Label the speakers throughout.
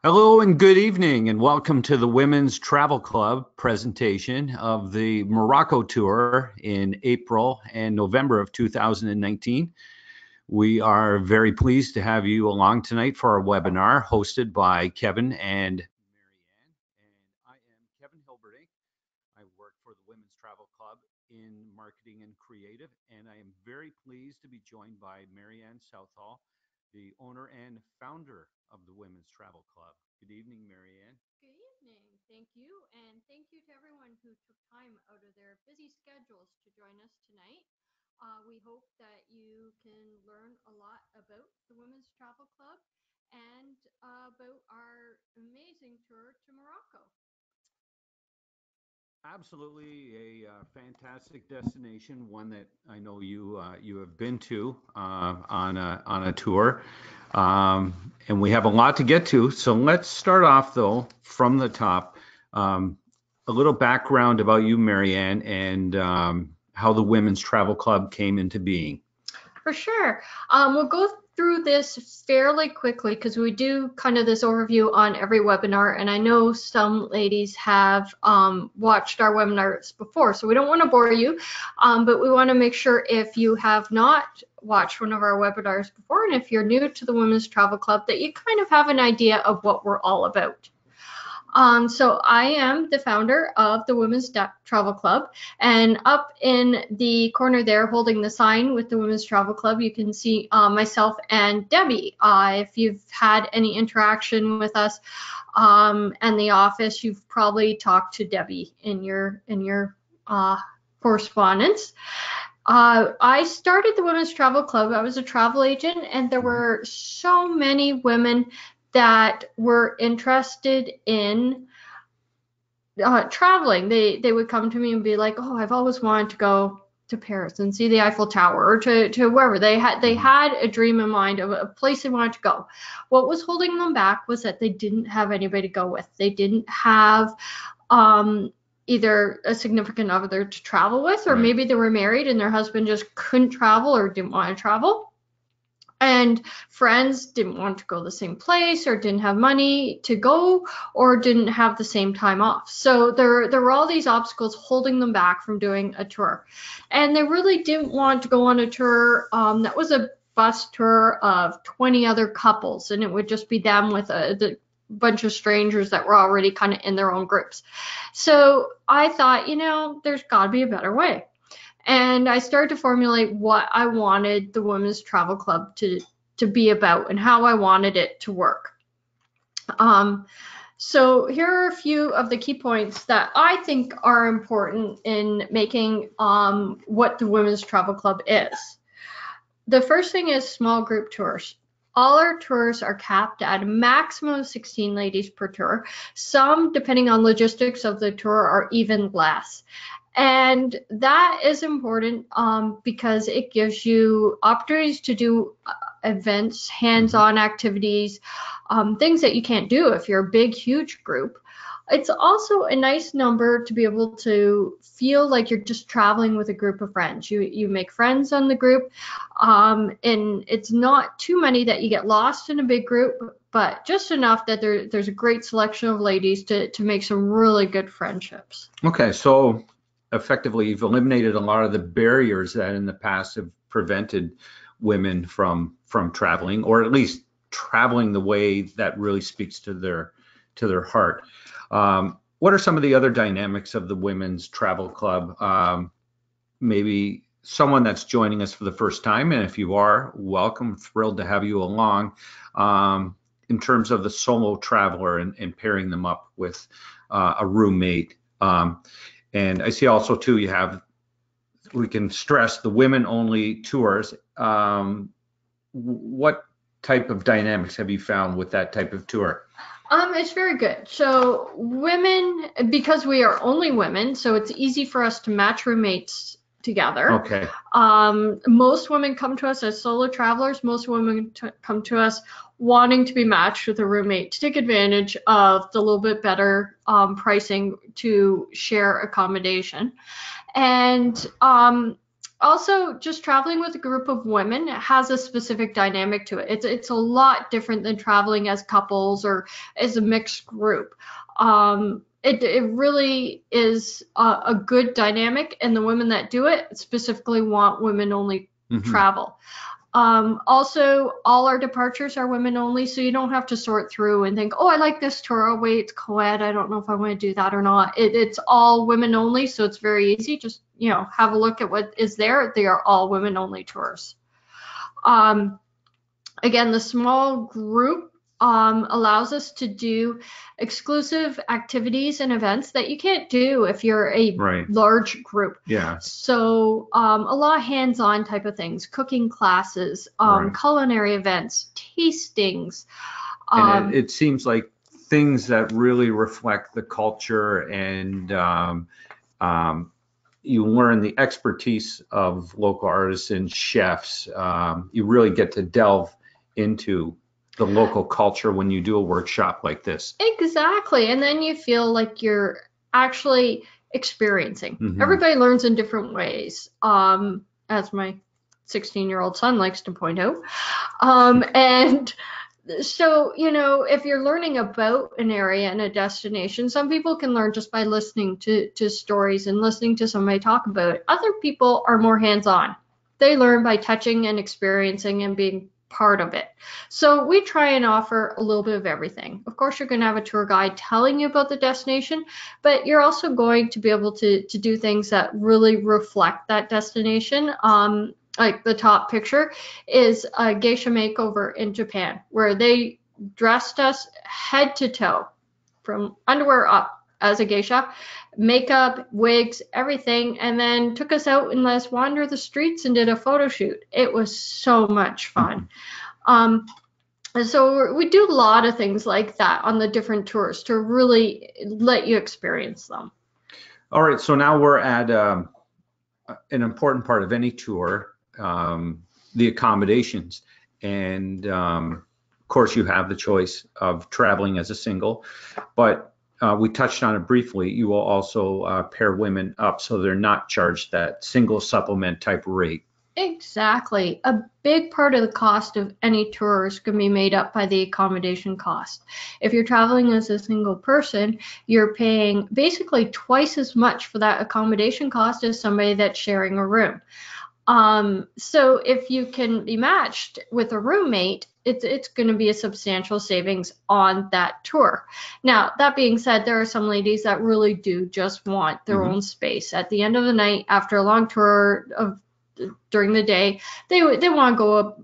Speaker 1: Hello and good evening, and welcome to the Women's Travel Club presentation of the Morocco tour in April and November of 2019. We are very pleased to have you along tonight for our webinar hosted by Kevin and Marianne. And I am Kevin Hilberding. I work for the Women's Travel Club in marketing and creative, and I am very pleased to be joined by Marianne Southall, the owner and founder of the Women's Travel Club. Good evening, Marianne.
Speaker 2: Good evening. Thank you. And thank you to everyone who took time out of their busy schedules to join us tonight. We hope that you can learn a lot about the Women's Travel Club and about our amazing tour to Morocco.
Speaker 1: Absolutely, a fantastic destination, one that I know you have been to on a tour, and we have a lot to get to. So let's start off though from the top. A little background about you, Marianne, and how the Women's Travel Club came into being.
Speaker 2: For sure. We'll go through this fairly quickly because we do kind of this overview on every webinar, and I know some ladies have watched our webinars before, so we don't want to bore you, but we want to make sure if you have not watched one of our webinars before, and if you're new to the Women's Travel Club, that you kind of have an idea of what we're all about. So I am the founder of the Women's Travel Club, and up in the corner there holding the sign with the Women's Travel Club, you can see myself and Debbie. If you've had any interaction with us and the office, you've probably talked to Debbie in your correspondence. I started the Women's Travel Club. I was a travel agent, and there were so many women that were interested in traveling. They would come to me and be like, "Oh, I've always wanted to go to Paris and see the Eiffel Tower, or to wherever." They had a dream in mind of a place they wanted to go. What was holding them back was that they didn't have anybody to go with. They didn't have either a significant other to travel with, or maybe they were married and their husband just couldn't travel or didn't want to travel. And friends didn't want to go the same place, or didn't have money to go, or didn't have the same time off. So there were all these obstacles holding them back from doing a tour. And they really didn't want to go on a tour that was a bus tour of 20 other couples, and it would just be them with the bunch of strangers that were already kind of in their own groups. So I thought, there's got to be a better way. And I started to formulate what I wanted the Women's Travel Club to be about and how I wanted it to work. So here are a few of the key points that I think are important in making what the Women's Travel Club is. The first thing is small group tours. All our tours are capped at a maximum of 16 ladies per tour. Some, depending on logistics of the tour, are even less. And that is important because it gives you opportunities to do events, hands-on activities, things that you can't do if you're a big, huge group. It's also a nice number to be able to feel like you're just traveling with a group of friends. You make friends on the group, and it's not too many that you get lost in a big group, but just enough that there's a great selection of ladies to make some really good friendships.
Speaker 1: Okay, so effectively you've eliminated a lot of the barriers that in the past have prevented women from traveling, or at least traveling the way that really speaks to their heart. What are some of the other dynamics of the Women's Travel Club? Maybe someone that's joining us for the first time, and if you are, welcome, thrilled to have you along, in terms of the solo traveler and pairing them up with a roommate. And I see also too, we can stress the women only tours. What type of dynamics have you found with that type of tour?
Speaker 2: It's very good. So women, because we are only women, so it's easy for us to match roommates together.
Speaker 1: Okay.
Speaker 2: Most women come to us as solo travelers. Most women come to us wanting to be matched with a roommate to take advantage of the little bit better pricing to share accommodation. And Also, just traveling with a group of women has a specific dynamic to it. It's a lot different than traveling as couples or as a mixed group. It really is a good dynamic, and the women that do it specifically want women only travel. Also, all our departures are women only, so you don't have to sort through and think, oh, I like this tour. Oh, wait, it's co-ed. I don't know if I want to do that or not. It's all women only, so it's very easy. Just, have a look at what is there. They are all women only tours. Again, the small group allows us to do exclusive activities and events that you can't do if you're a large group.
Speaker 1: Yeah.
Speaker 2: So a lot of hands-on type of things, cooking classes, culinary events, tastings.
Speaker 1: And it seems like things that really reflect the culture, and you learn the expertise of local artists and chefs. You really get to delve into the local culture when you do a workshop like this.
Speaker 2: Exactly. And then you feel like you're actually experiencing. Everybody learns in different ways, as my 16-year-old son likes to point out. And so, if you're learning about an area and a destination, some people can learn just by listening to stories and listening to somebody talk about it. Other people are more hands-on. They learn by touching and experiencing and being part of it. So we try and offer a little bit of everything. Of course, you're going to have a tour guide telling you about the destination, but you're also going to be able to do things that really reflect that destination. Like the top picture is a geisha makeover in Japan, where they dressed us head to toe, from underwear up, as a geisha, makeup, wigs, everything, and then took us out and let us wander the streets and did a photo shoot. It was so much fun. So we do a lot of things like that on the different tours to really let you experience them.
Speaker 1: All right, so now we're at an important part of any tour, the accommodations. And of course, you have the choice of traveling as a single, but we touched on it briefly. You will also pair women up so they're not charged that single supplement type rate.
Speaker 2: Exactly. A big part of the cost of any tour is going to be made up by the accommodation cost. If you're traveling as a single person, you're paying basically twice as much for that accommodation cost as somebody that's sharing a room. So if you can be matched with a roommate, it's going to be a substantial savings on that tour. Now, that being said, there are some ladies that really do just want their own space. At the end of the night, after a long tour during the day, they want to go up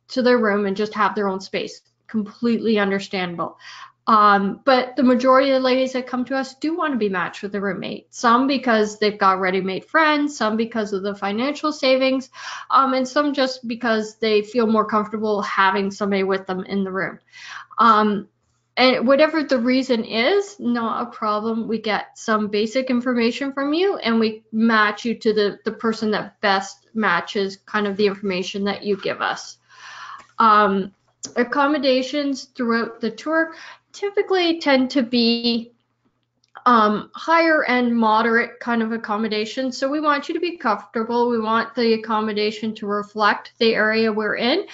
Speaker 2: to their room and just have their own space. Completely understandable. But the majority of the ladies that come to us do want to be matched with a roommate. Some because they've got ready-made friends, some because of the financial savings, and some just because they feel more comfortable having somebody with them in the room. And whatever the reason is, not a problem. We get some basic information from you, and we match you to the person that best matches kind of the information that you give us. Accommodations throughout the tour typically tend to be higher end, moderate kind of accommodation. So we want you to be comfortable. We want the accommodation to reflect the area we're in,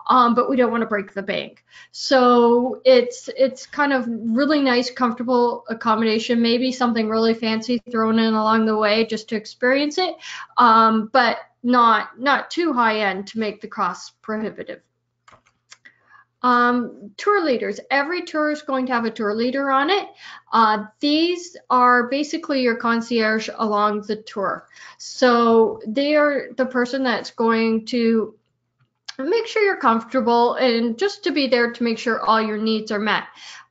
Speaker 2: but we don't want to break the bank. So it's kind of really nice, comfortable accommodation, maybe something really fancy thrown in along the way just to experience it, but not too high end to make the cost prohibitive. Tour leaders. Every tour is going to have a tour leader on it. These are basically your concierge along the tour. So they are the person that's going to make sure you're comfortable and just to be there to make sure all your needs are met.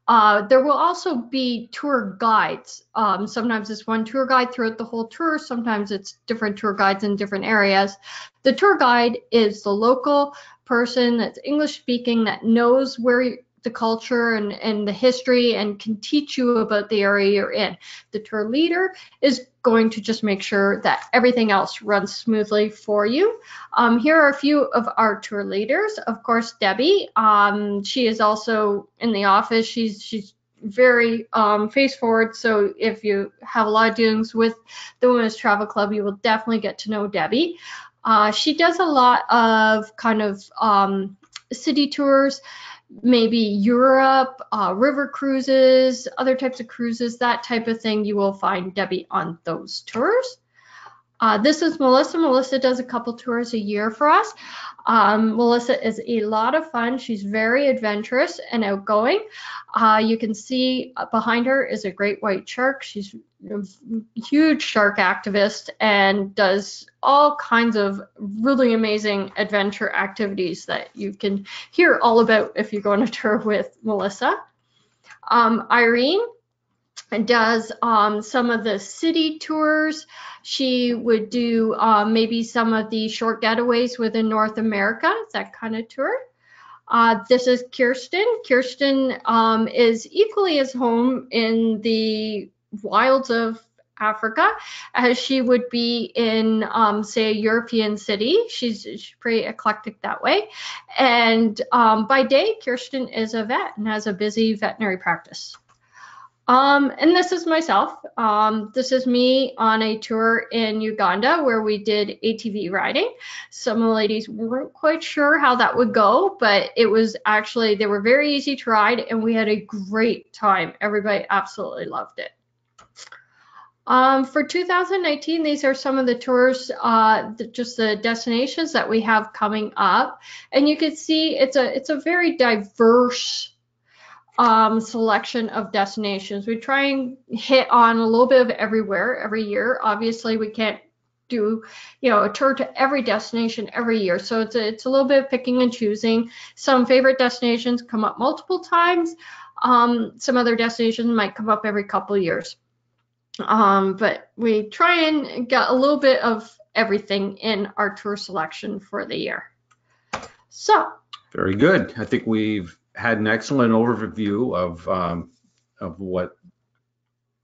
Speaker 2: There will also be tour guides. Sometimes it's one tour guide throughout the whole tour. Sometimes it's different tour guides in different areas. The tour guide is the local person that's English speaking that knows where the culture and the history and can teach you about the area you're in. The tour leader is going to just make sure that everything else runs smoothly for you. Here are a few of our tour leaders. Of course, Debbie. She is also in the office. She's very face forward. So if you have a lot of dealings with the Women's Travel Club, you will definitely get to know Debbie. She does a lot of kind of city tours, maybe Europe, river cruises, other types of cruises, that type of thing. You will find Debbie on those tours. This is Melissa. Melissa does a couple tours a year for us. Melissa is a lot of fun. She's very adventurous and outgoing. You can see behind her is a great white shark. She's a huge shark activist and does all kinds of really amazing adventure activities that you can hear all about if you go on a tour with Melissa. Irene does some of the city tours. She would do maybe some of the short getaways within North America, that kind of tour. This is Kirsten. Kirsten is equally as home in the wilds of Africa as she would be in, say, a European city. She's pretty eclectic that way. And by day, Kirsten is a vet and has a busy veterinary practice. And this is myself. This is me on a tour in Uganda where we did ATV riding. Some of the ladies weren't quite sure how that would go, but it was actually, they were very easy to ride and we had a great time. Everybody absolutely loved it. For 2019, these are some of the tours, just the destinations that we have coming up. And you can see it's a very diverse selection of destinations. We try and hit on a little bit of everywhere every year. Obviously, we can't do, a tour to every destination every year. So it's a little bit of picking and choosing. Some favorite destinations come up multiple times. Some other destinations might come up every couple of years. But we try and get a little bit of everything in our tour selection for the year. So.
Speaker 1: Very good. I think we've had an excellent overview of what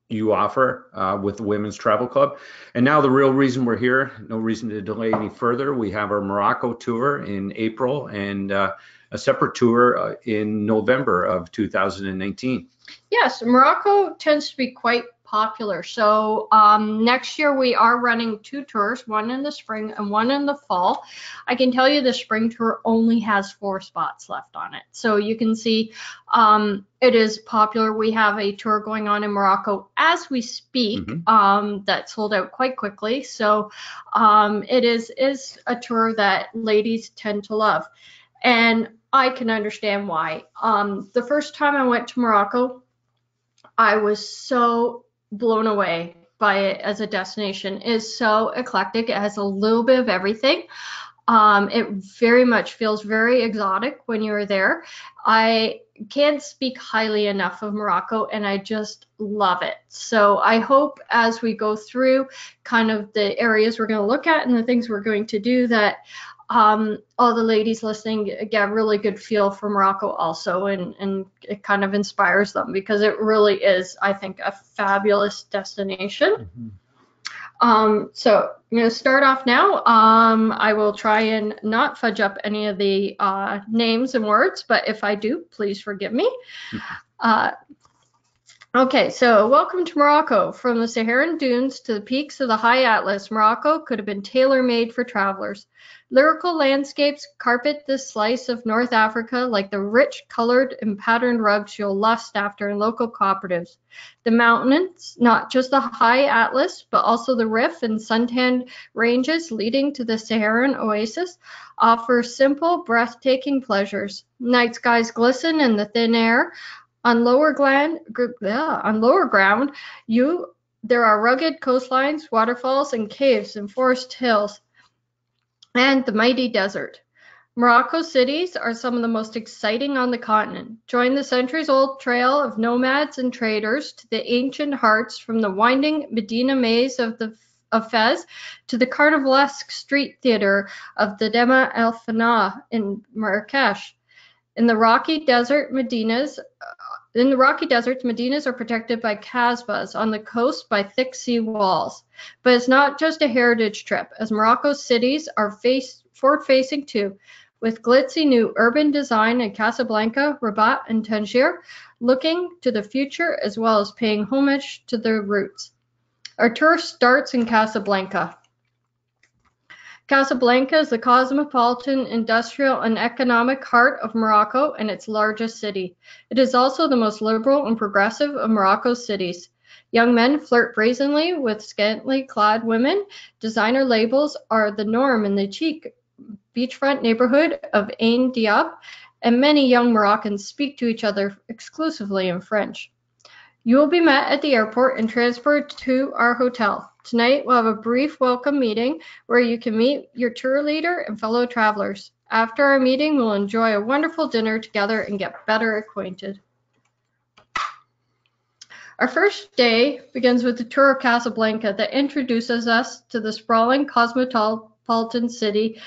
Speaker 1: you offer with the Women's Travel Club. And now the real reason we're here, no reason to delay any further. We have our Morocco tour in April and a separate tour in November of 2019.
Speaker 2: Yes, Morocco tends to be quite popular. So next year we are running 2 tours, one in the spring and one in the fall. I can tell you the spring tour only has 4 spots left on it. So you can see it is popular. We have a tour going on in Morocco as we speak that sold out quite quickly. So it is a tour that ladies tend to love. And I can understand why. The first time I went to Morocco, I was so blown away by it as a destination. It is so eclectic. It has a little bit of everything. It very much feels very exotic when you're there. I can't speak highly enough of Morocco and I just love it. So I hope as we go through kind of the areas we're going to look at and the things we're going to do that all the ladies listening get a really good feel for Morocco also, and it kind of inspires them because it really is, I think, a fabulous destination. So I'm going to start off now. I will try and not fudge up any of the names and words, but if I do, please forgive me. Okay, so welcome to Morocco. From the Saharan dunes to the peaks of the high Atlas, Morocco could have been tailor-made for travelers. Lyrical landscapes carpet this slice of North Africa like the rich, colored, and patterned rugs you'll lust after in local cooperatives. The mountains, not just the high Atlas, but also the Rif and suntanned ranges leading to the Saharan oasis, offer simple, breathtaking pleasures. Night skies glisten in the thin air. On lower ground, there are rugged coastlines, waterfalls, and caves and forest hills, and the mighty desert. Morocco cities are some of the most exciting on the continent. Join the centuries-old trail of nomads and traders to the ancient hearts, from the winding Medina maze of Fez to the carnivalesque street theater of the Dema El Fana in Marrakesh. In the rocky deserts, Medinas are protected by kasbahs, on the coast by thick sea walls. But it's not just a heritage trip, as Morocco's cities are forward-facing too, with glitzy new urban design in Casablanca, Rabat, and Tangier, looking to the future as well as paying homage to their roots. Our tour starts in Casablanca. Casablanca is the cosmopolitan, industrial, and economic heart of Morocco and its largest city. It is also the most liberal and progressive of Morocco's cities. Young men flirt brazenly with scantily clad women. Designer labels are the norm in the chic beachfront neighborhood of Ain Diab, and many young Moroccans speak to each other exclusively in French. You will be met at the airport and transferred to our hotel. Tonight, we'll have a brief welcome meeting where you can meet your tour leader and fellow travelers. After our meeting, we'll enjoy a wonderful dinner together and get better acquainted. Our first day begins with a tour of Casablanca that introduces us to the sprawling cosmopolitan city,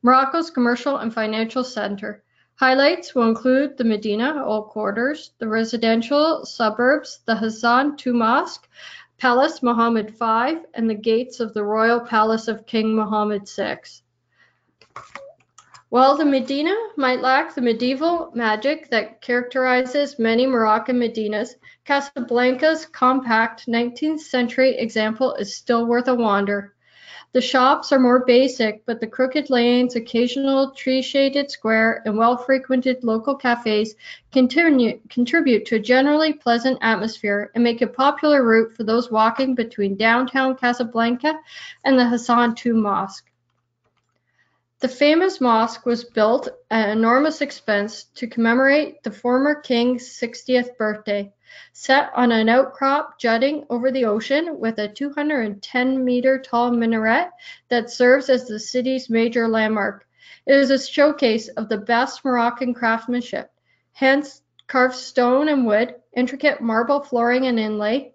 Speaker 2: Morocco's commercial and financial center. Highlights will include the Medina Old Quarters, the residential suburbs, the Hassan II Mosque, Palace Mohammed V, and the gates of the Royal Palace of King Mohammed VI. While the Medina might lack the medieval magic that characterizes many Moroccan Medinas, Casablanca's compact 19th century example is still worth a wander. The shops are more basic, but the crooked lanes, occasional tree-shaded square, and well-frequented local cafes contribute to a generally pleasant atmosphere and make a popular route for those walking between downtown Casablanca and the Hassan II Mosque. The famous mosque was built at enormous expense to commemorate the former king's 60th birthday. Set on an outcrop jutting over the ocean with a 210-meter-tall minaret that serves as the city's major landmark. It is a showcase of the best Moroccan craftsmanship, hand-carved stone and wood, intricate marble flooring and inlay,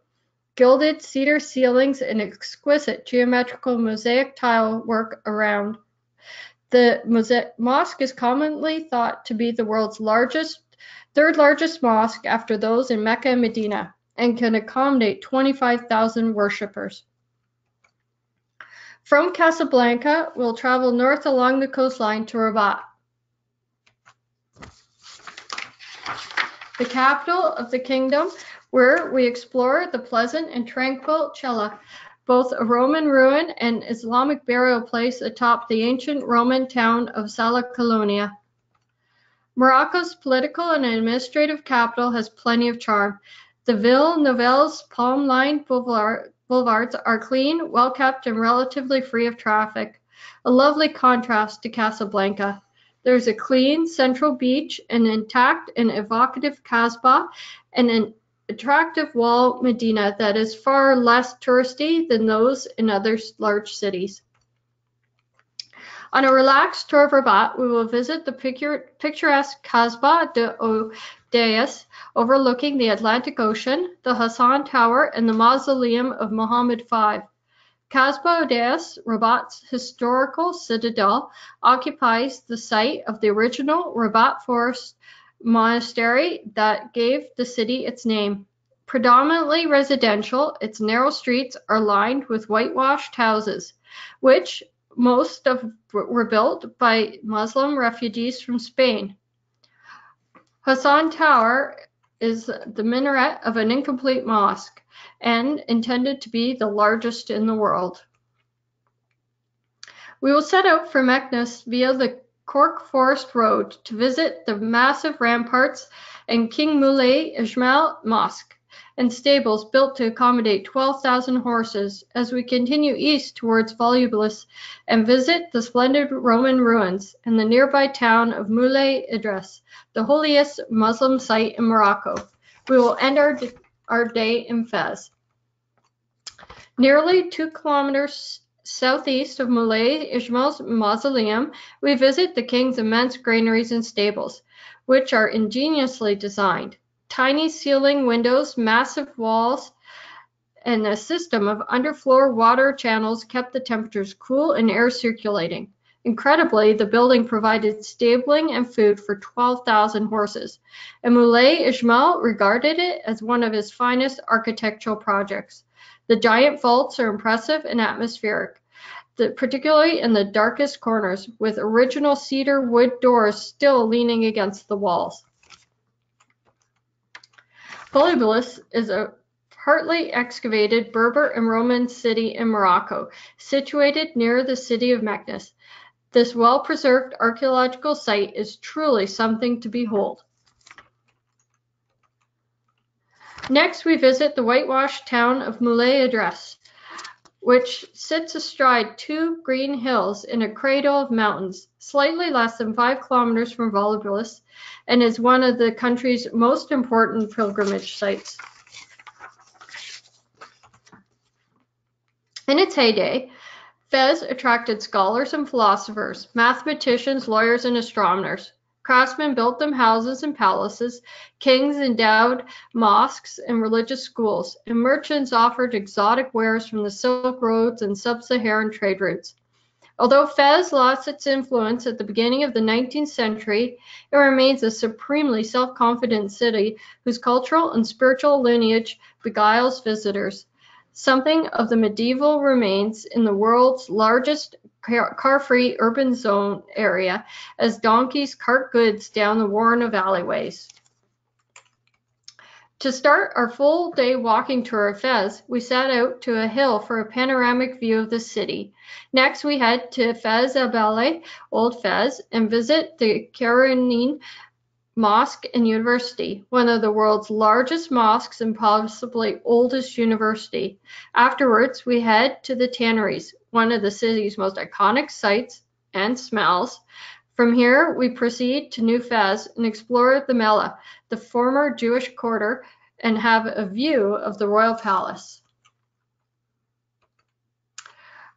Speaker 2: gilded cedar ceilings, and exquisite geometrical mosaic tile work around. The mosque is commonly thought to be the world's third largest mosque after those in Mecca and Medina, and can accommodate 25,000 worshippers. From Casablanca, we'll travel north along the coastline to Rabat, the capital of the kingdom, where we explore the pleasant and tranquil Chella, both a Roman ruin and Islamic burial place atop the ancient Roman town of Sala Colonia. Morocco's political and administrative capital has plenty of charm. The Ville Nouvelle's palm-lined boulevards are clean, well-kept, and relatively free of traffic, a lovely contrast to Casablanca. There's a clean central beach, an intact and evocative Kasbah, and an attractive wall Medina that is far less touristy than those in other large cities. On a relaxed tour of Rabat, we will visit the picturesque Kasbah de Oudayas, overlooking the Atlantic Ocean, the Hassan Tower, and the mausoleum of Mohammed V. Kasbah Oudayas, Rabat's historical citadel, occupies the site of the original Rabat Forest monastery that gave the city its name. Predominantly residential, its narrow streets are lined with whitewashed houses, which most were built by Muslim refugees from Spain. Hassan Tower is the minaret of an incomplete mosque and intended to be the largest in the world. We will set out for Meknes via the Cork Forest Road to visit the massive ramparts and King Moulay Ismail Mosque and stables built to accommodate 12,000 horses as we continue east towards Volubilis and visit the splendid Roman ruins and the nearby town of Moulay Idris, the holiest Muslim site in Morocco. We will end our day in Fez. Nearly 2 kilometers southeast of Moulay Ismail's mausoleum, we visit the king's immense granaries and stables, which are ingeniously designed. Tiny ceiling windows, massive walls, and a system of underfloor water channels kept the temperatures cool and air circulating. Incredibly, the building provided stabling and food for 12,000 horses, and Moulay Ismail regarded it as one of his finest architectural projects. The giant vaults are impressive and atmospheric, particularly in the darkest corners, with original cedar wood doors still leaning against the walls. Volubilis is a partly excavated Berber and Roman city in Morocco, situated near the city of Meknes. This well-preserved archaeological site is truly something to behold. Next, we visit the whitewashed town of Moulay Idriss, which sits astride 2 green hills in a cradle of mountains, slightly less than 5 kilometers from Volubilis, and is one of the country's most important pilgrimage sites. In its heyday, Fez attracted scholars and philosophers, mathematicians, lawyers, and astronomers. Craftsmen built them houses and palaces, kings endowed mosques and religious schools, and merchants offered exotic wares from the Silk Roads and sub-Saharan trade routes. Although Fez lost its influence at the beginning of the 19th century, it remains a supremely self-confident city whose cultural and spiritual lineage beguiles visitors. Something of the medieval remains in the world's largest car-free urban zone area as donkeys cart goods down the worn of alleyways. To start our full-day walking tour of Fez, we set out to a hill for a panoramic view of the city. Next, we head to Fez El Balai, Old Fez, and visit the Karounin Mosque and University, one of the world's largest mosques and possibly oldest university. Afterwards, we head to the tanneries, one of the city's most iconic sights and smells. From here, we proceed to New Fez and explore the Mellah, the former Jewish quarter, and have a view of the royal palace.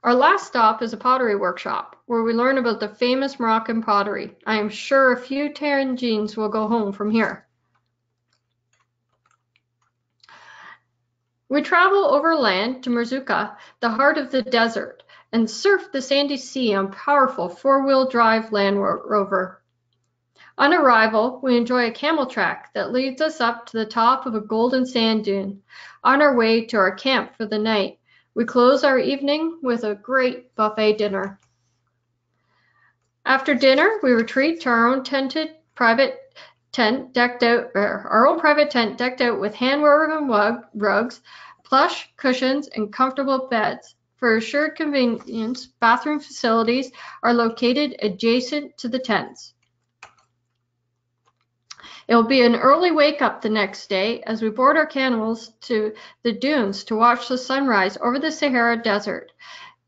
Speaker 2: Our last stop is a pottery workshop, where we learn about the famous Moroccan pottery. I am sure a few tangines will go home from here. We travel overland to Merzouga, the heart of the desert, and surf the sandy sea on powerful four-wheel drive Land Rover. On arrival, we enjoy a camel track that leads us up to the top of a golden sand dune. On our way to our camp for the night, we close our evening with a great buffet dinner. After dinner, we retreat to our own private tent decked out with hand-woven rugs, plush cushions, and comfortable beds. For assured convenience, bathroom facilities are located adjacent to the tents. It will be an early wake-up the next day as we board our camels to the dunes to watch the sunrise over the Sahara Desert,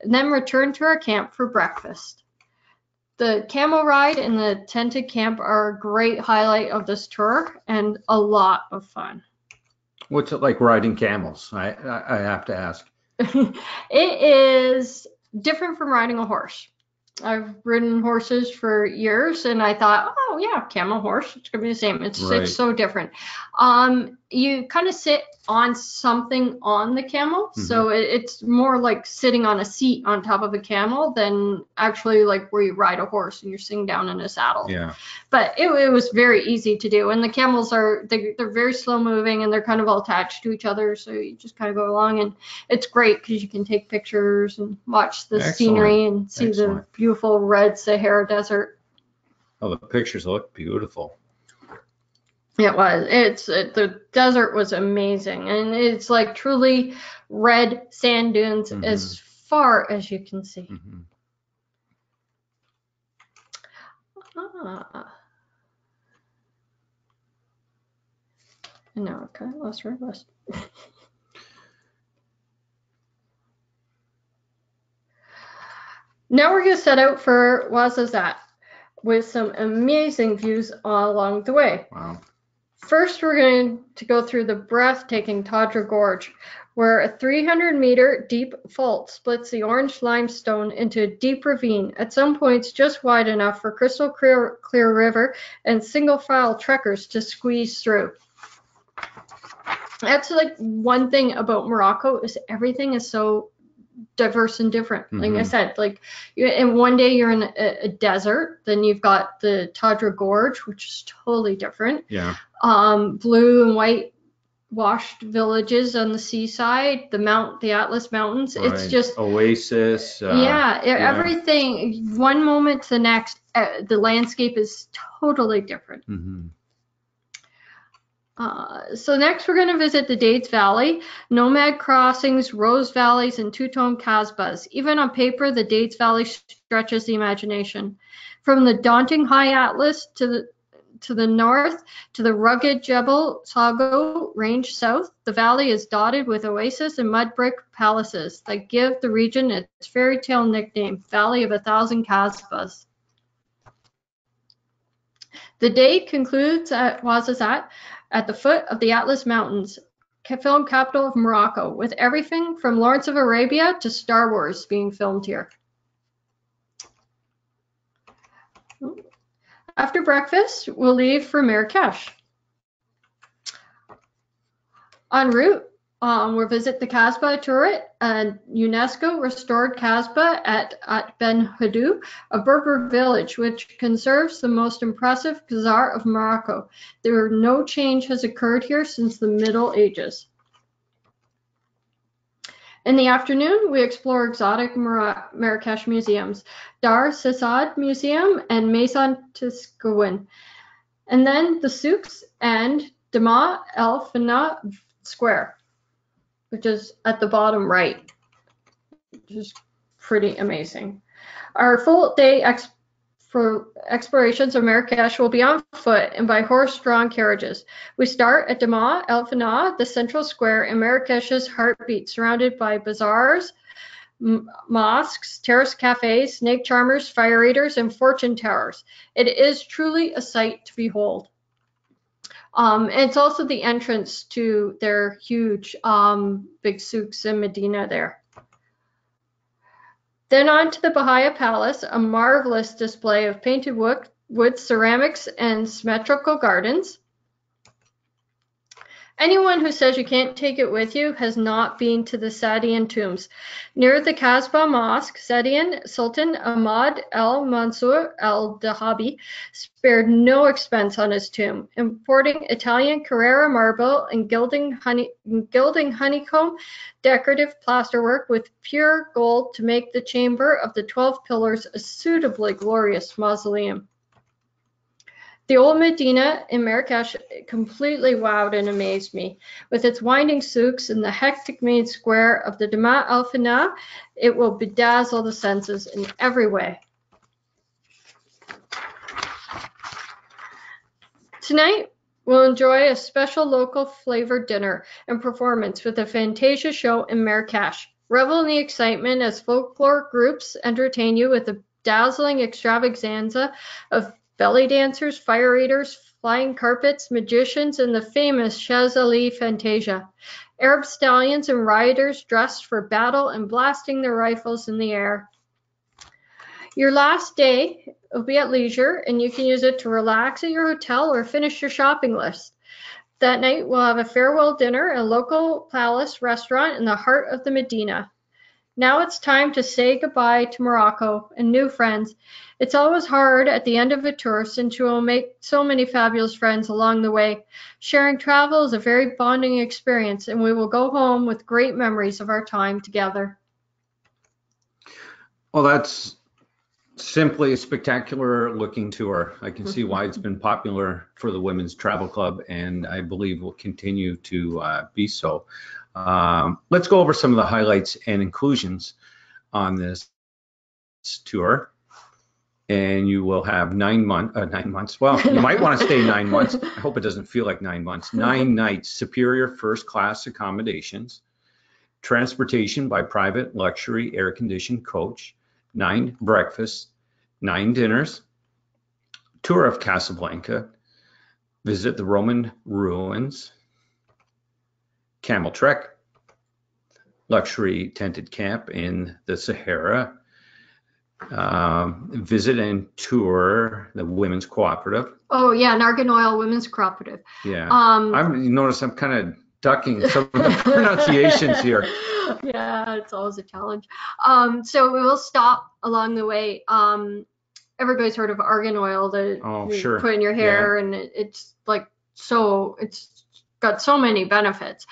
Speaker 2: and then return to our camp for breakfast. The camel ride and the tented camp are a great highlight of this tour and a lot of fun.
Speaker 1: What's it like riding camels? I have to ask.
Speaker 2: It is different from riding a horse. I've ridden horses for years, and I thought, oh yeah, camel horse, it's gonna be the same. It's so different. You kind of sit on something on the camel, so it's more like sitting on a seat on top of a camel than actually like where you ride a horse and you're sitting down in a saddle.
Speaker 1: Yeah.
Speaker 2: But it was very easy to do, and the camels they're very slow moving and they're kind of all attached to each other, so you just kind of go along, and it's great because you can take pictures and watch the scenery and see the beautiful red Sahara Desert.
Speaker 1: Oh, the pictures look beautiful.
Speaker 2: It was. The desert was amazing, and it's like truly red sand dunes as far as you can see. And now I've kind of lost where I was. Now we're going to set out for Ouarzazate with some amazing views all along the way.
Speaker 1: Wow.
Speaker 2: First, we're going to go through the breathtaking Tadra Gorge, where a 300-meter deep fault splits the orange limestone into a deep ravine, at some points just wide enough for crystal clear river and single-file trekkers to squeeze through. That's like one thing about Morocco is everything is so diverse and different. Like I said, like and one day you're in a desert, then you've got the Tadra Gorge, which is totally different.
Speaker 1: Yeah.
Speaker 2: Blue and white washed villages on the seaside, the Atlas Mountains. Right. It's just
Speaker 1: oasis.
Speaker 2: Everything. One moment to the next, the landscape is totally different. So next we're going to visit the Dates Valley, nomad crossings, rose valleys, and two-tone kasbahs. Even on paper, the Dates Valley stretches the imagination. From the daunting high Atlas to the north to the rugged Jebel Sago range south, the valley is dotted with oases and mud brick palaces that give the region its fairy tale nickname, Valley of a Thousand Kasbahs. The day concludes at Ouarzazate, at the foot of the Atlas Mountains, film capital of Morocco, with everything from Lawrence of Arabia to Star Wars being filmed here. After breakfast, we'll leave for Marrakesh. En route, we'll visit the Kasbah turret, a UNESCO restored Kasbah at Ben Haddou, a Berber village which conserves the most impressive bazaar of Morocco. No change has occurred here since the Middle Ages. In the afternoon, we explore exotic Marrakesh museums, Dar Sassad Museum and Maison Tiscouin, and then the souks and Dama El Fana Square, which is at the bottom right, which is pretty amazing. Our full day for explorations of Marrakesh will be on foot and by horse-drawn carriages. We start at Dama El Fana, the central square in Marrakesh's heartbeat, surrounded by bazaars, mosques, terrace cafes, snake charmers, fire eaters, and fortune towers. It is truly a sight to behold. It's also the entrance to their huge big souks in Medina there. Then on to the Bahia Palace, a marvelous display of painted wood, ceramics, and symmetrical gardens. Anyone who says you can't take it with you has not been to the Saadian tombs. Near the Kasbah Mosque, Saadian Sultan Ahmad al-Mansur al-Dahabi spared no expense on his tomb, importing Italian Carrara marble and gilding honeycomb decorative plasterwork with pure gold to make the chamber of the 12 pillars a suitably glorious mausoleum. The old Medina in Marrakesh completely wowed and amazed me. With its winding souks and the hectic main square of the Dama El Fana, it will bedazzle the senses in every way. Tonight, we'll enjoy a special local flavored dinner and performance with a Fantasia show in Marrakesh. Revel in the excitement as folklore groups entertain you with a dazzling extravaganza of belly dancers, fire eaters, flying carpets, magicians, and the famous Chazali Fantasia. Arab stallions and rioters dressed for battle and blasting their rifles in the air. Your last day will be at leisure, and you can use it to relax at your hotel or finish your shopping list. That night, we'll have a farewell dinner at a local palace restaurant in the heart of the Medina. Now it's time to say goodbye to Morocco and new friends. It's always hard at the end of a tour since you will make so many fabulous friends along the way. Sharing travel is a very bonding experience, and we will go home with great memories of our time together.
Speaker 1: Well, that's simply a spectacular looking tour. I can see why it's been popular for the Women's Travel Club, and I believe will continue to be so. Let's go over some of the highlights and inclusions on this tour. And you will have 9 months. Well, you might want to stay 9 months. I hope it doesn't feel like 9 months. 9 nights, superior first class accommodations, transportation by private luxury air-conditioned coach, 9 breakfasts, 9 dinners, tour of Casablanca, visit the Roman ruins, camel trek, luxury tented camp in the Sahara, visit and tour the Women's Cooperative.
Speaker 2: Oh yeah, Nargan Oil Women's Cooperative.
Speaker 1: Yeah. You notice I'm kind of ducking some of the pronunciations here.
Speaker 2: Yeah, it's always a challenge. So we will stop along the way. Everybody's heard of argan oil that you put in your hair, and it's like it's got so many benefits.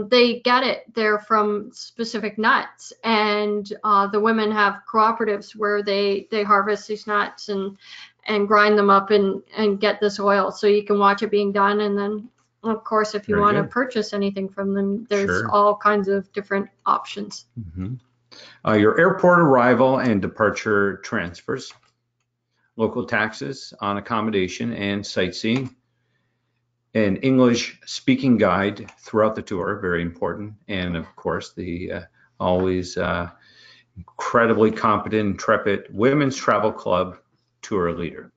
Speaker 2: They get it there from specific nuts, and the women have cooperatives where they harvest these nuts and grind them up and get this oil, so you can watch it being done and then of course, if you
Speaker 1: Very
Speaker 2: want to
Speaker 1: good.
Speaker 2: purchase anything from them, there's
Speaker 1: Sure.
Speaker 2: all kinds of different options.
Speaker 1: Mhm. Your airport arrival and departure transfers, local taxes on accommodation and sightseeing, an English speaking guide throughout the tour, very important, and of course the always incredibly competent, intrepid Women's Travel Club tour leader.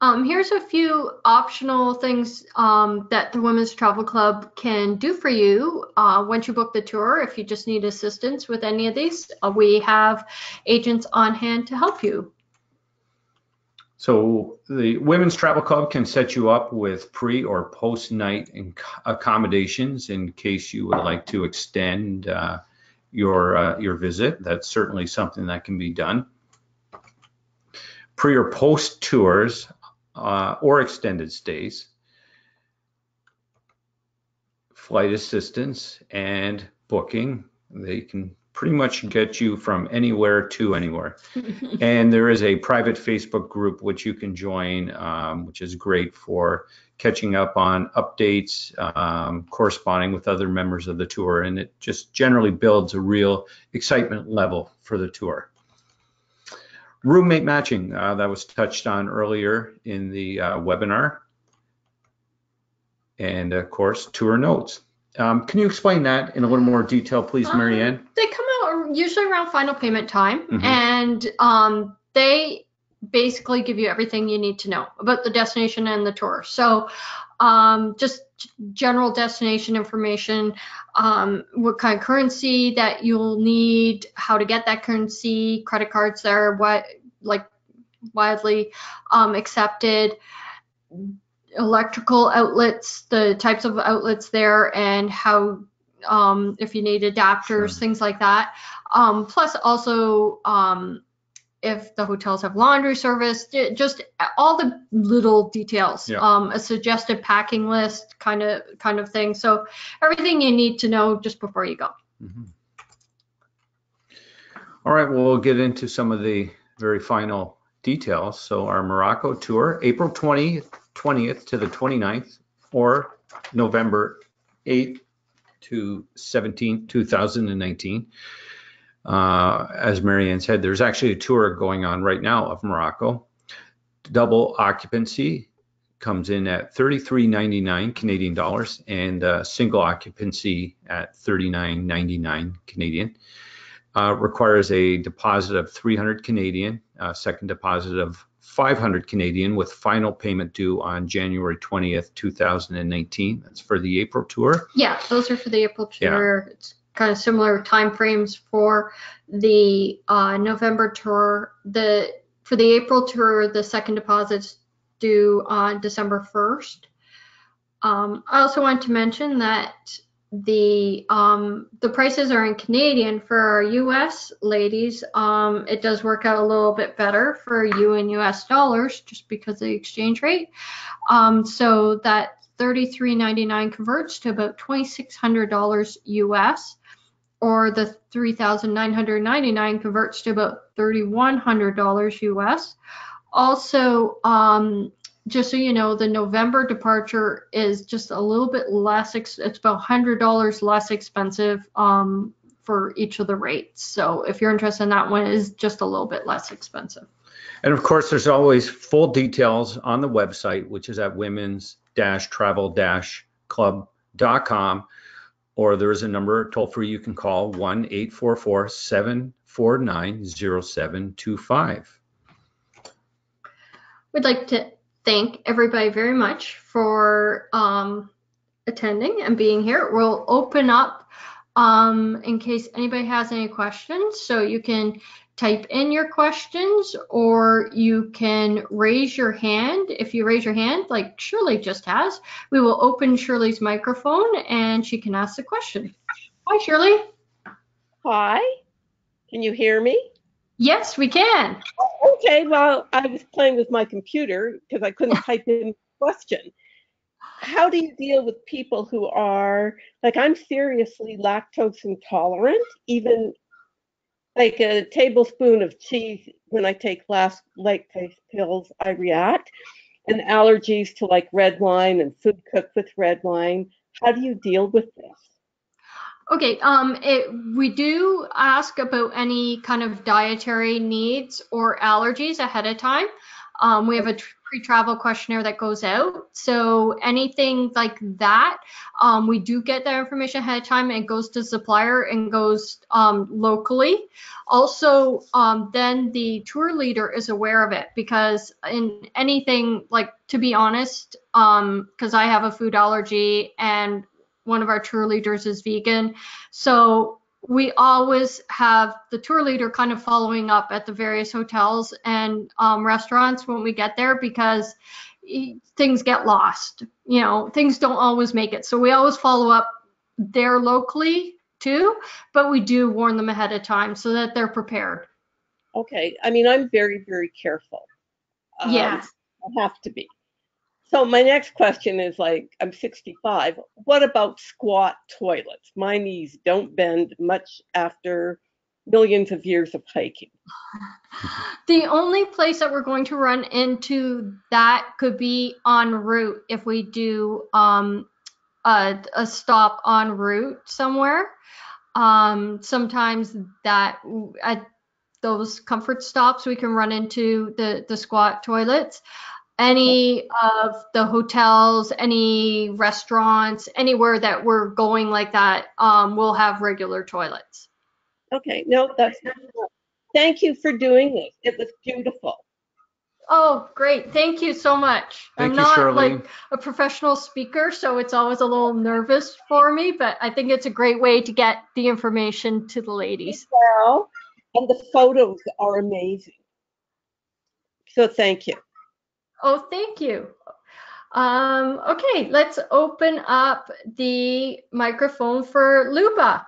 Speaker 2: Here's a few optional things that the Women's Travel Club can do for you once you book the tour. If you just need assistance with any of these, we have agents on hand to help you.
Speaker 1: So the Women's Travel Club can set you up with pre or post night accommodations in case you would like to extend your visit. That's certainly something that can be done. Pre or post tours or extended stays, flight assistance and booking. They can pretty much get you from anywhere to anywhere. And there is a private Facebook group which you can join, which is great for catching up on updates, corresponding with other members of the tour, and it just generally builds a real excitement level for the tour. Roommate matching, that was touched on earlier in the webinar. And of course, tour notes. Can you explain that in a little more detail, please, Marianne?
Speaker 2: They come out usually around final payment time, and they basically give you everything you need to know about the destination and the tour. So just general destination information, what kind of currency that you'll need, how to get that currency, credit cards that are widely accepted, electrical outlets, the types of outlets there, and how if you need adapters, sure, things like that. Plus also if the hotels have laundry service, just all the little details, yeah. A suggested packing list kind of thing. So everything you need to know just before you go.
Speaker 1: Mm-hmm. All right, well, we'll get into some of the very final details. So our Morocco tour, April 20th to the 29th, or November 8th to 17th, 2019. As Marianne said, there's actually a tour going on right now of Morocco. Double occupancy comes in at $33.99 Canadian dollars, and single occupancy at $39.99 Canadian. Requires a deposit of 300 Canadian, second deposit of 500 Canadian, with final payment due on January 20th, 2019. That's for the April tour.
Speaker 2: Yeah, those are for the April tour. Yeah. It's kind of similar time frames for the November tour. For the April tour, the second deposit's due on December 1st. I also want to mention that the prices are in Canadian for our US ladies. It does work out a little bit better for you in US dollars just because of the exchange rate. So that $33.99 converts to about $2,600 US, or the $3,999 converts to about $3,100 US. Also, just so you know, the November departure is just a little bit less. It's about $100 less expensive for each of the rates. So if you're interested in that one, it is just a little bit less expensive.
Speaker 1: And of course, there's always full details on the website, which is at women's-travel-club.com, or there is a number toll free you can call, 1-844-749-0725.
Speaker 2: We'd like to thank everybody very much for attending and being here. We'll open up in case anybody has any questions. So you can type in your questions, or you can raise your hand. If you raise your hand, like Shirley just has, we will open Shirley's microphone and she can ask the question. Hi, Shirley.
Speaker 3: Hi. Can you hear me?
Speaker 2: Yes, we can.
Speaker 3: Okay, well, I was playing with my computer because I couldn't type in the question. How do you deal with people who are, like, I'm seriously lactose intolerant, even like a tablespoon of cheese, when I take lactase pills, I react. and allergies to like red wine and food cooked with red wine. How do you deal with this?
Speaker 2: Okay, we do ask about any kind of dietary needs or allergies ahead of time. We have a pre-travel questionnaire that goes out. So anything like that, we do get that information ahead of time and it goes to supplier and goes locally. Also, then the tour leader is aware of it because in anything, like to be honest, because I have a food allergy and one of our tour leaders is vegan. So we always have the tour leader kind of following up at the various hotels and restaurants when we get there because things get lost. You know, things don't always make it. So we always follow up there locally too, but we do warn them ahead of time so that they're prepared.
Speaker 3: Okay, I mean, I'm very, very careful.
Speaker 2: Yes.
Speaker 3: I have to be. So my next question is like, I'm 65. What about squat toilets? My knees don't bend much after millions of years of hiking.
Speaker 2: The only place that we're going to run into that could be en route if we do a stop en route somewhere. Sometimes that at those comfort stops we can run into the squat toilets. Any of the hotels, any restaurants, anywhere that we're going like that, will have regular toilets.
Speaker 3: Okay, no, that's not enough. Thank you for doing this. It was beautiful.
Speaker 2: Oh, great. Thank you so much.
Speaker 1: Thank
Speaker 2: I'm
Speaker 1: you,
Speaker 2: not
Speaker 1: Shirley.
Speaker 2: like a professional speaker, so it's always a little nervous for me, but I think it's a great way to get the information to the ladies.
Speaker 3: Well, and the photos are amazing. So thank you.
Speaker 2: Oh, thank you. Okay, let's open up the microphone for Luba.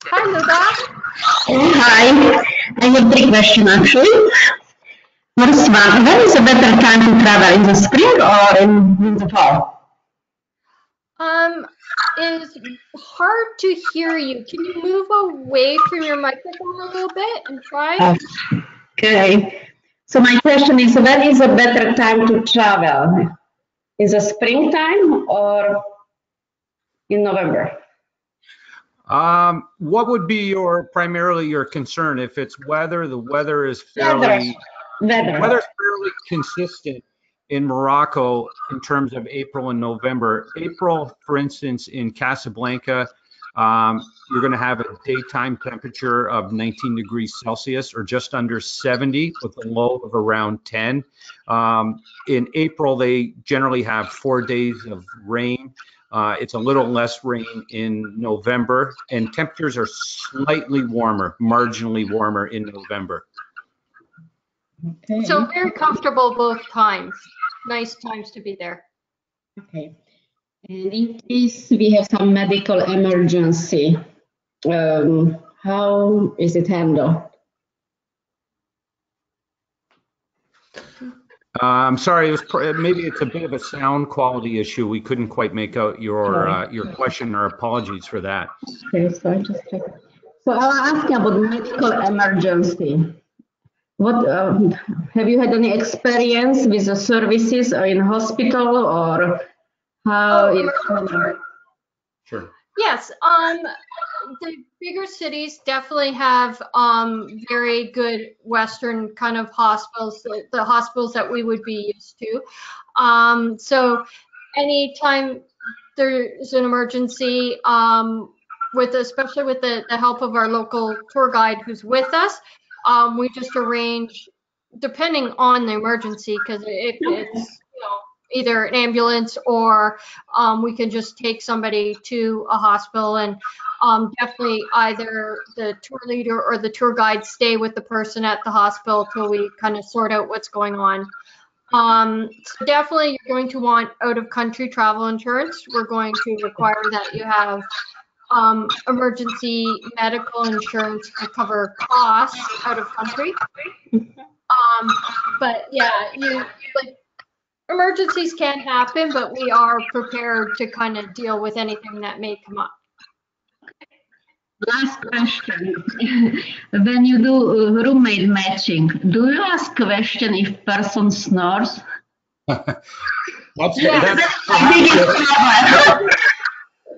Speaker 2: Hi, Luba.
Speaker 4: Hi, I have three questions actually. First one, when is a better time to travel, in the spring or in the fall?
Speaker 2: It's hard to hear you. Can you move away from your microphone a little bit and try?
Speaker 4: Okay, so my question is, when is a better time to travel? In the springtime or in November?
Speaker 1: What would be primarily your concern? If it's weather, the weather is fairly weather's fairly consistent in Morocco in terms of April and November. April, for instance, in Casablanca, you're going to have a daytime temperature of 19 degrees Celsius or just under 70 with a low of around 10. In April, they generally have 4 days of rain. It's a little less rain in November, and temperatures are slightly warmer, marginally warmer in November.
Speaker 4: Okay.
Speaker 2: So very comfortable both times. Nice times to be there.
Speaker 4: Okay. And in case we have some medical emergency, how is it handled?
Speaker 1: I'm sorry, maybe it's a bit of a sound quality issue. We couldn't quite make out your question. Or apologies for that.
Speaker 4: Okay, so I just check. So I'll ask you about medical emergency. What have you had any experience with the services or in hospital or how?
Speaker 1: Sure.
Speaker 2: Yes, the bigger cities definitely have very good Western kind of hospitals, the hospitals that we would be used to. So anytime there's an emergency, especially with the help of our local tour guide who's with us, we just arrange, depending on the emergency, because if it's either an ambulance or we can just take somebody to a hospital, and definitely either the tour leader or the tour guide stay with the person at the hospital till we kind of sort out what's going on. So definitely you're going to want out-of-country travel insurance. We're going to require that you have emergency medical insurance to cover costs out of country. But yeah, emergencies can happen, but we are prepared to kind of deal with anything that may come up.
Speaker 4: Last question. When you do roommate matching, do you ask question if person snores?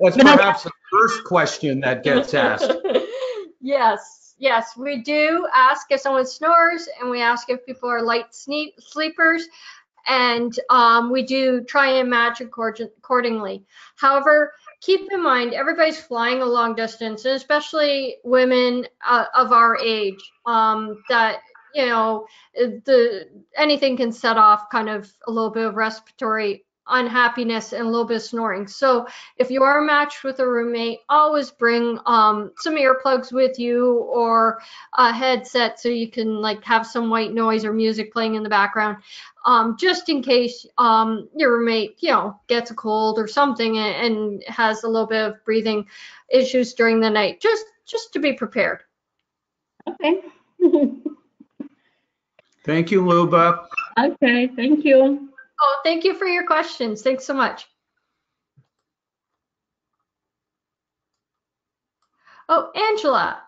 Speaker 1: That's perhaps the first question that gets asked.
Speaker 2: Yes, we do ask if someone snores, and we ask if people are light sleepers, and we do try and match accordingly. However, keep in mind, everybody's flying a long distance, and especially women of our age, that, you know, anything can set off kind of a little bit of respiratory unhappiness and a little bit of snoring. So if you are matched with a roommate, always bring some earplugs with you, or a headset, so you can like have some white noise or music playing in the background, just in case your roommate, you know, gets a cold or something, and has a little bit of breathing issues during the night, just to be prepared.
Speaker 4: Okay.
Speaker 1: Thank you, Luba.
Speaker 4: Okay, thank you.
Speaker 2: Oh, thank you for your questions. Thanks so much. Oh, Angela.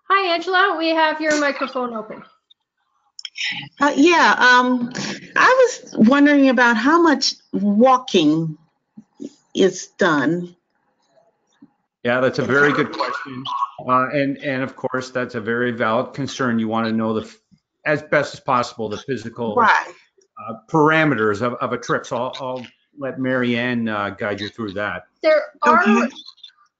Speaker 2: Hi, Angela. We have your microphone open.
Speaker 5: I was wondering about how much walking is done.
Speaker 1: Yeah, that's a very good question. And of course, that's a very valid concern. You want to know as best as possible, the physical
Speaker 5: Right.
Speaker 1: parameters of a trip. So I'll let Mary Ann guide you through that.
Speaker 2: There are
Speaker 5: Okay.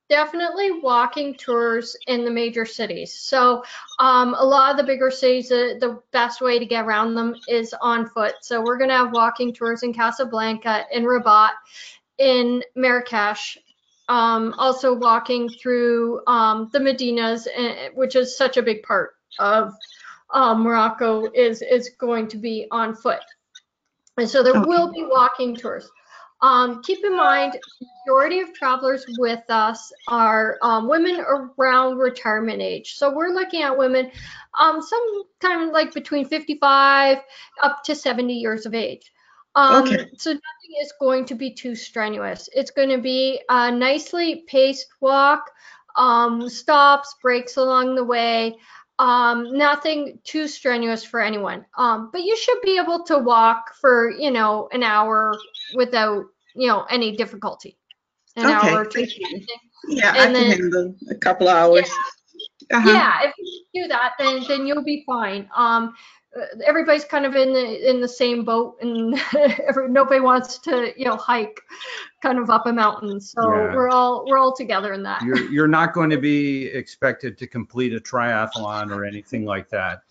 Speaker 2: definitely walking tours in the major cities. So a lot of the bigger cities, the best way to get around them is on foot. So we're going to have walking tours in Casablanca, in Rabat, in Marrakesh. Also walking through the Medinas, which is such a big part of Morocco, is going to be on foot. And so there will be walking tours. Keep in mind, the majority of travelers with us are women around retirement age. So we're looking at women sometime like between 55 up to 70 years of age.
Speaker 5: Okay.
Speaker 2: So nothing is going to be too strenuous. It's going to be a nicely paced walk, stops, breaks along the way. Nothing too strenuous for anyone. But you should be able to walk for, you know, an hour without, you know, any difficulty. An
Speaker 5: Okay,
Speaker 2: hour or two.
Speaker 5: thank you. Yeah,
Speaker 2: And
Speaker 5: I can
Speaker 2: then,
Speaker 5: handle a couple of hours.
Speaker 2: yeah, if you do that, then you'll be fine. Everybody's kind of in the same boat, and nobody wants to, you know, hike kind of up a mountain. So
Speaker 1: Yeah.
Speaker 2: we're all together in that.
Speaker 1: You're not going to be expected to complete a triathlon or anything like that.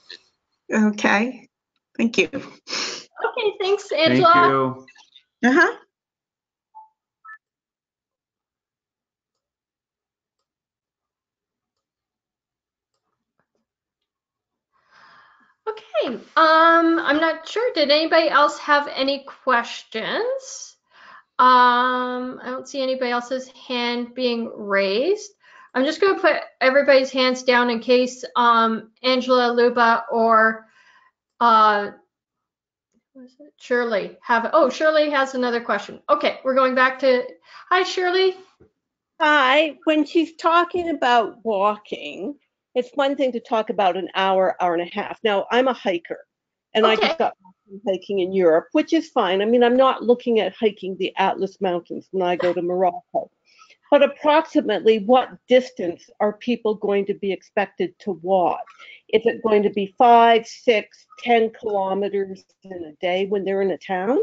Speaker 5: Okay. Thank you.
Speaker 2: Okay, thanks, Angela.
Speaker 1: Thank you.
Speaker 5: Uh-huh.
Speaker 2: Okay, I'm not sure. Did anybody else have any questions? I don't see anybody else's hand being raised. I'm just going to put everybody's hands down in case Angela, Luba, or Shirley have. Oh, Shirley has another question. Okay, we're going back to. Hi, Shirley.
Speaker 3: Hi. When she's talking about walking, it's one thing to talk about an hour, hour and a half. Now, I'm a hiker, and I
Speaker 2: Okay.
Speaker 3: just got back from hiking in Europe, which is fine. I mean, I'm not looking at hiking the Atlas Mountains when I go to Morocco. But approximately what distance are people going to be expected to walk? Is it going to be 5, 6, 10 kilometers in a day when they're in a town?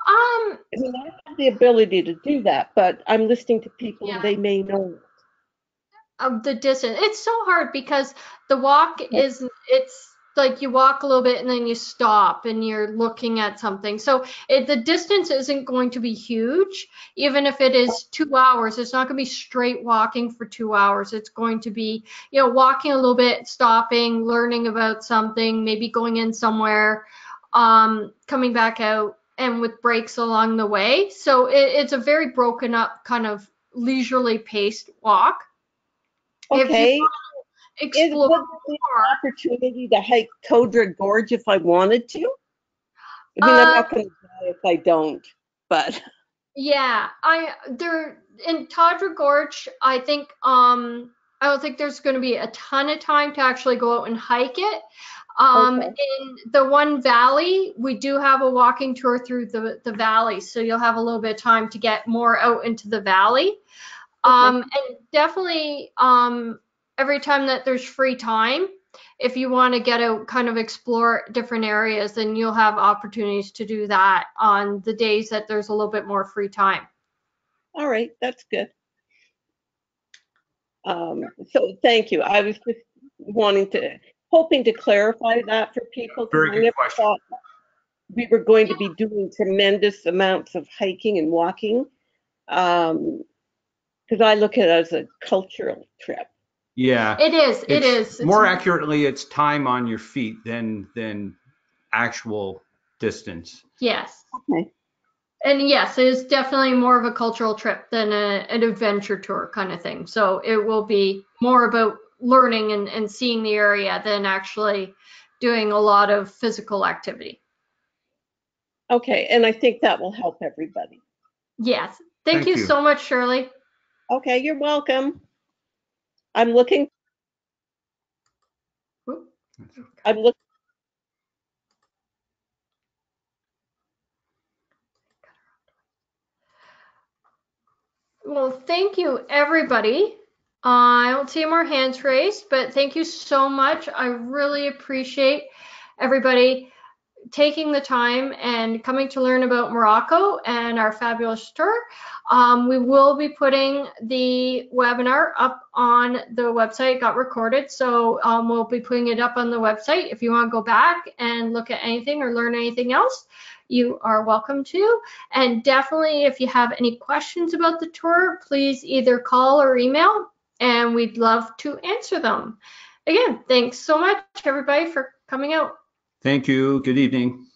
Speaker 3: I mean, I have the ability to do that, but I'm listening to people
Speaker 2: Yeah.
Speaker 3: and they may know.
Speaker 2: The distance. It's so hard because the walk is, it's like you walk a little bit and then you stop and you're looking at something. So the distance isn't going to be huge. Even if it is 2 hours, it's not going to be straight walking for 2 hours. It's going to be, you know, walking a little bit, stopping, learning about something, maybe going in somewhere, coming back out, and with breaks along the way. So it's a very broken up kind of leisurely paced walk.
Speaker 3: Okay.
Speaker 2: If you explore
Speaker 3: Would there be an opportunity to hike Todra Gorge if I wanted to? I mean, I'm not going to die if I don't, but.
Speaker 2: Yeah, there in Todra Gorge, I think I don't think there's going to be a ton of time to actually go out and hike it.
Speaker 3: Okay.
Speaker 2: In the one valley, we do have a walking tour through the valley, so you'll have a little bit of time to get more out into the valley. And definitely, every time that there's free time, if you want to get out, kind of explore different areas, then you'll have opportunities to do that on the days that there's a little bit more free time.
Speaker 3: All right, that's good. So thank you. I was just hoping to clarify that for people, because
Speaker 1: Very
Speaker 3: I
Speaker 1: good
Speaker 3: never
Speaker 1: question.
Speaker 3: thought we were going to be doing tremendous amounts of hiking and walking, because I look at it as a cultural trip.
Speaker 1: Yeah.
Speaker 2: It is. It
Speaker 1: It's
Speaker 2: is.
Speaker 1: more accurately, it's time on your feet than actual distance.
Speaker 2: Yes.
Speaker 3: Okay.
Speaker 2: And yes, it is definitely more of a cultural trip than an adventure tour kind of thing. So it will be more about learning and seeing the area than actually doing a lot of physical activity.
Speaker 3: Okay, and I think that will help everybody.
Speaker 2: Yes. Thank
Speaker 1: Thank
Speaker 2: you
Speaker 1: you.
Speaker 2: so much, Shirley.
Speaker 3: Okay, you're welcome. I'm looking.
Speaker 2: Oop.
Speaker 3: I'm looking.
Speaker 2: Well, thank you, everybody. I don't see more hands raised, but thank you so much. I really appreciate everybody taking the time and coming to learn about Morocco and our fabulous tour. We will be putting the webinar up on the website. It got recorded, so we'll be putting it up on the website. If you want to go back and look at anything or learn anything else, you are welcome to. And definitely, if you have any questions about the tour, please either call or email, and we'd love to answer them. Again, thanks so much, everybody, for coming out.
Speaker 1: Thank you. Good evening.